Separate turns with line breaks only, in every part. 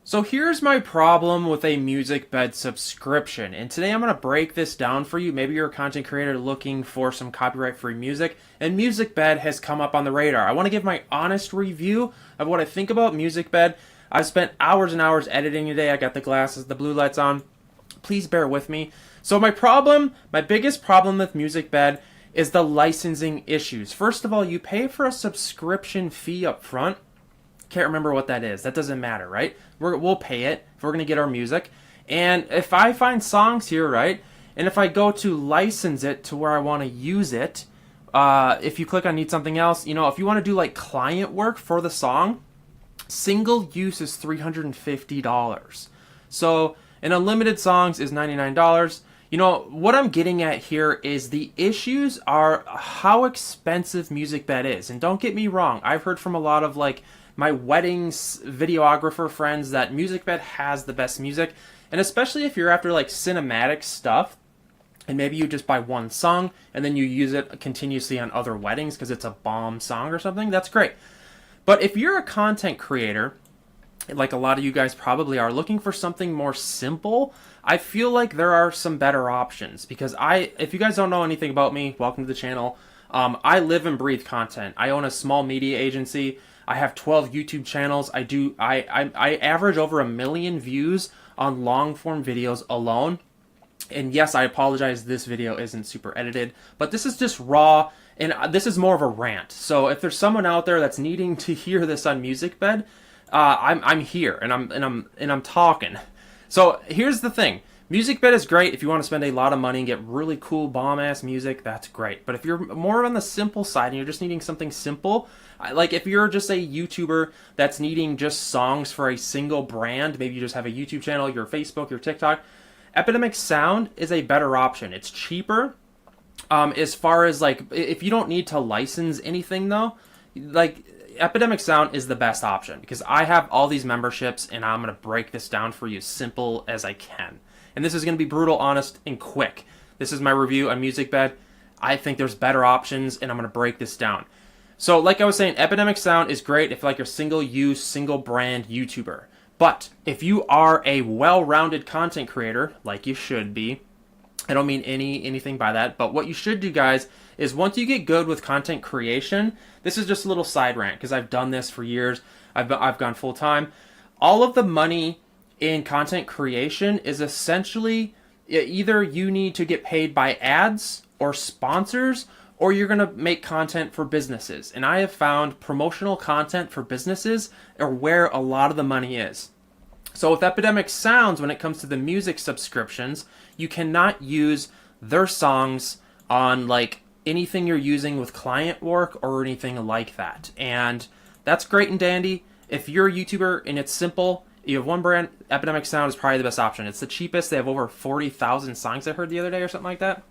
So here's my problem with a Musicbed subscription, and today I'm going to break this down for you. Maybe you're a content creator looking for some copyright-free music, and Musicbed has come up on the radar. I want to give my honest review of what I think about Musicbed. I've spent hours and hours editing today. I got the glasses, the blue lights on. Please bear with me. So my biggest problem with Musicbed is the licensing issues. First of all, you pay for a subscription fee up front. Can't remember what that is. That doesn't matter, right? We'll pay it if we're going to get our music. And if I find songs here, right, and if I go to license it to where I want to use it, if you click on need something else, if you want to do like client work for the song, single use is $350. So an unlimited songs is $99. What I'm getting at here is the issues are how expensive Musicbed is. And don't get me wrong, I've heard from a lot of my weddings videographer friends that Musicbed has the best music, and especially if you're after cinematic stuff and maybe you just buy one song and then you use it continuously on other weddings because it's a bomb song or something, that's great. But if you're a content creator, like a lot of you guys probably are, looking for something more simple, I feel like there are some better options. Because if you guys don't know anything about me, welcome to the channel. I live and breathe content. I own a small media agency. I have 12 YouTube channels. I average over 1 million views on long form videos alone. And yes, I apologize, this video isn't super edited, but this is just raw, and this is more of a rant. So if there's someone out there that's needing to hear this on Musicbed, I'm here and I'm talking. So here's the thing. Musicbed is great if you want to spend a lot of money and get really cool bomb-ass music, that's great. But if you're more on the simple side and you're just needing something simple, like if you're just a YouTuber that's needing just songs for a single brand, maybe you just have a YouTube channel, your Facebook, your TikTok, Epidemic Sound is a better option. It's cheaper. As far as if you don't need to license anything though, Epidemic Sound is the best option because I have all these memberships and I'm going to break this down for you as simple as I can. And this is going to be brutal, honest, and quick. This is my review on Musicbed. I think there's better options, and I'm going to break this down. So, like I was saying, Epidemic Sound is great if you're single-use, single-brand YouTuber. But if you are a well-rounded content creator, like you should be, I don't mean anything by that, but what you should do, guys, is once you get good with content creation, this is just a little side rant, because I've done this for years. I've gone full-time. All of the money in content creation is essentially either you need to get paid by ads or sponsors, or you're going to make content for businesses. And I have found promotional content for businesses are where a lot of the money is. So with Epidemic Sounds, when it comes to the music subscriptions, you cannot use their songs on anything you're using with client work or anything like that. And that's great and dandy. If you're a YouTuber and it's simple, you have one brand, Epidemic Sound is probably the best option. It's the cheapest. They have over 40,000 songs I heard the other day or something like that.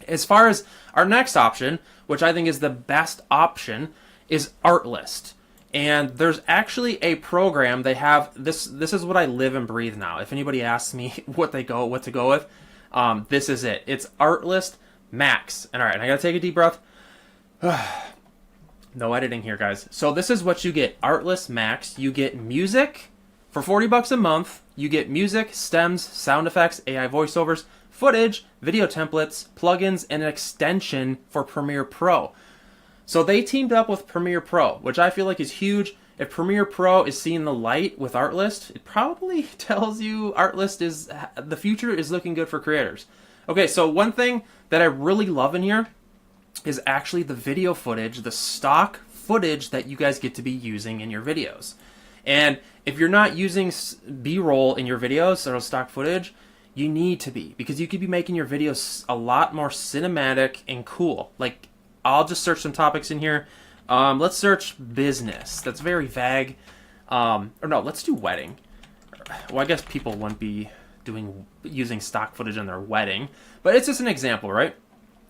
As far as our next option, which I think is the best option, is Artlist. And there's actually a program they have. This is what I live and breathe now. If anybody asks me what to go with, this is it. It's Artlist Max. And all right, I gotta take a deep breath. No editing here, guys. So this is what you get. Artlist Max. You get music. For $40 a month, you get music, stems, sound effects, AI voiceovers, footage, video templates, plugins, and an extension for Premiere Pro. So they teamed up with Premiere Pro, which I feel like is huge. If Premiere Pro is seeing the light with Artlist, it probably tells you the future is looking good for creators. Okay, so one thing that I really love in here is actually the video footage, the stock footage that you guys get to be using in your videos. And if you're not using B-roll in your videos or stock footage, you need to be, because you could be making your videos a lot more cinematic and cool. I'll just search some topics in here. Let's search business. That's very vague. Or no, let's do wedding. Well, I guess people wouldn't be using stock footage in their wedding, but it's just an example, right?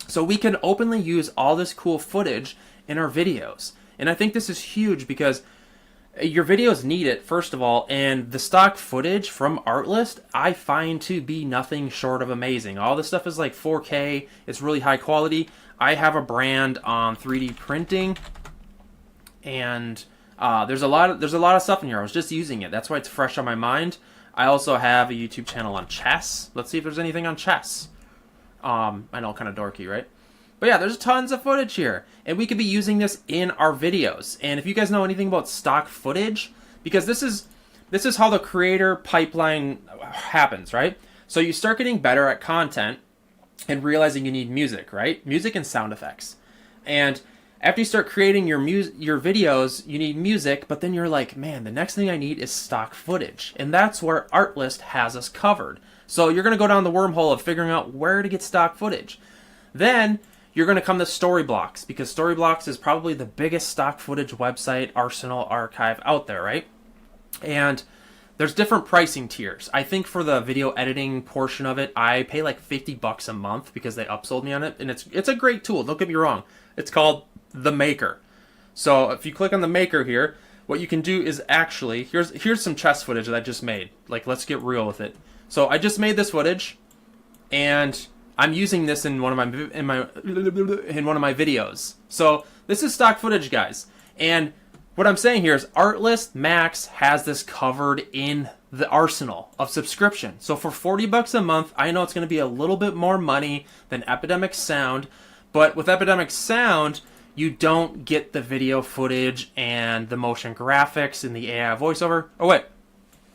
So we can openly use all this cool footage in our videos. And I think this is huge because your videos need it, first of all, and the stock footage from Artlist I find to be nothing short of amazing. All this stuff is 4K, it's really high quality. I have a brand on 3D printing, and There's a lot of stuff in here. I was just using it. That's why it's fresh on my mind. I also have a YouTube channel on chess. Let's see if there's anything on chess. I know, kind of dorky, right? But yeah, there's tons of footage here, and we could be using this in our videos. And if you guys know anything about stock footage, because this is how the creator pipeline happens, right? So you start getting better at content and realizing you need music, right? Music and sound effects. And after you start creating your videos, you need music, but then you're like, man, the next thing I need is stock footage. And that's where Artlist has us covered. So you're going to go down the wormhole of figuring out where to get stock footage. Then you're going to come to Storyblocks, because Storyblocks is probably the biggest stock footage website arsenal archive out there, right? And there's different pricing tiers. I think for the video editing portion of it, I pay like $50 a month because they upsold me on it, and it's a great tool. Don't get me wrong. It's called The Maker. So if you click on The Maker here, what you can do is actually, here's some chess footage that I just made. Like, let's get real with it. So I just made this footage, and I'm using this in one of my videos. So this is stock footage, guys. And what I'm saying here is Artlist Max has this covered in the arsenal of subscription. So for $40 a month, I know it's going to be a little bit more money than Epidemic Sound, but with Epidemic Sound, you don't get the video footage and the motion graphics and the AI voiceover. Oh wait,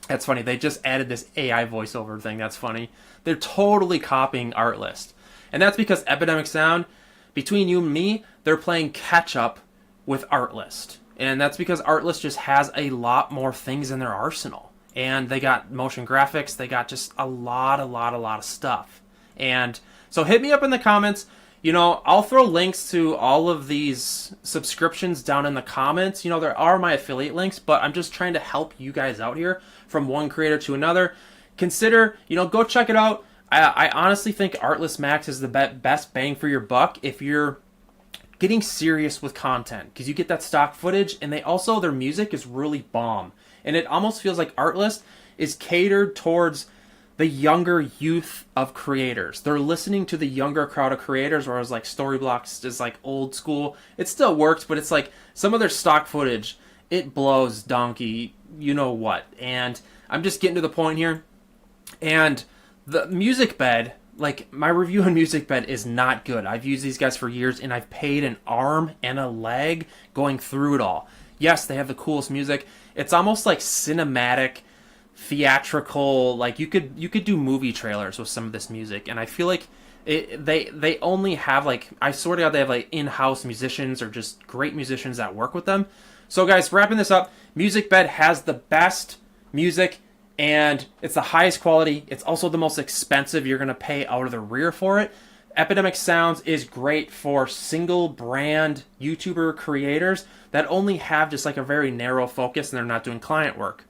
that's funny. They just added this AI voiceover thing. That's funny. They're totally copying Artlist. And that's because Epidemic Sound, between you and me, they're playing catch up with Artlist. And that's because Artlist just has a lot more things in their arsenal. And they got motion graphics. They got just a lot of stuff. And so hit me up in the comments. You know, I'll throw links to all of these subscriptions down in the comments. You know, there are my affiliate links, but I'm just trying to help you guys out here from one creator to another. Consider, you know, go check it out. I honestly think Artlist Max is the best bang for your buck if you're getting serious with content, because you get that stock footage, and their music is really bomb. And it almost feels like Artlist is catered towards the younger youth of creators. They're listening to the younger crowd of creators, whereas like Storyblocks is like old school. It still works, but it's like some of their stock footage, it blows donkey, you know what. And I'm just getting to the point here. And the Musicbed, like my review on Musicbed is not good. I've used these guys for years, and I've paid an arm and a leg going through it all. Yes, they have the coolest music. It's almost like cinematic, theatrical, like you could do movie trailers with some of this music. And I feel like they only have, like, I swear to God, they have like in-house musicians or just great musicians that work with them. So guys, wrapping this up, Musicbed has the best music, and it's the highest quality. It's also the most expensive. You're going to pay out of the rear for it. Epidemic Sounds is great for single brand YouTuber creators that only have just like a very narrow focus and they're not doing client work.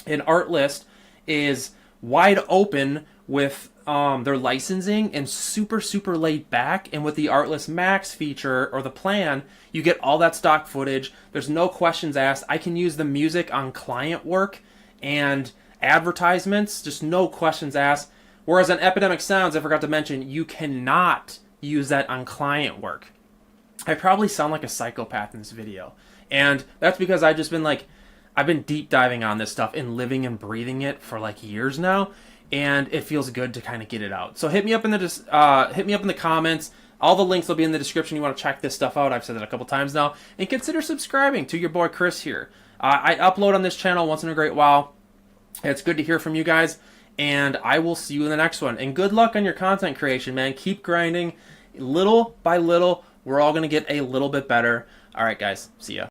And Artlist is wide open with their licensing and super laid back. And with the Artlist Max feature or the plan, you get all that stock footage. There's no questions asked. I can use the music on client work and advertisements, just no questions asked. Whereas on Epidemic Sounds, I forgot to mention, you cannot use that on client work. I probably sound like a psychopath in this video. And that's because I've been deep diving on this stuff and living and breathing it for like years now, and it feels good to kind of get it out. So hit me up in the comments. All the links will be in the description. You want to check this stuff out. I've said it a couple times now, and consider subscribing to your boy Chris here. I upload on this channel once in a great while. It's good to hear from you guys, and I will see you in the next one. And good luck on your content creation, man. Keep grinding. Little by little, we're all going to get a little bit better. All right, guys. See ya.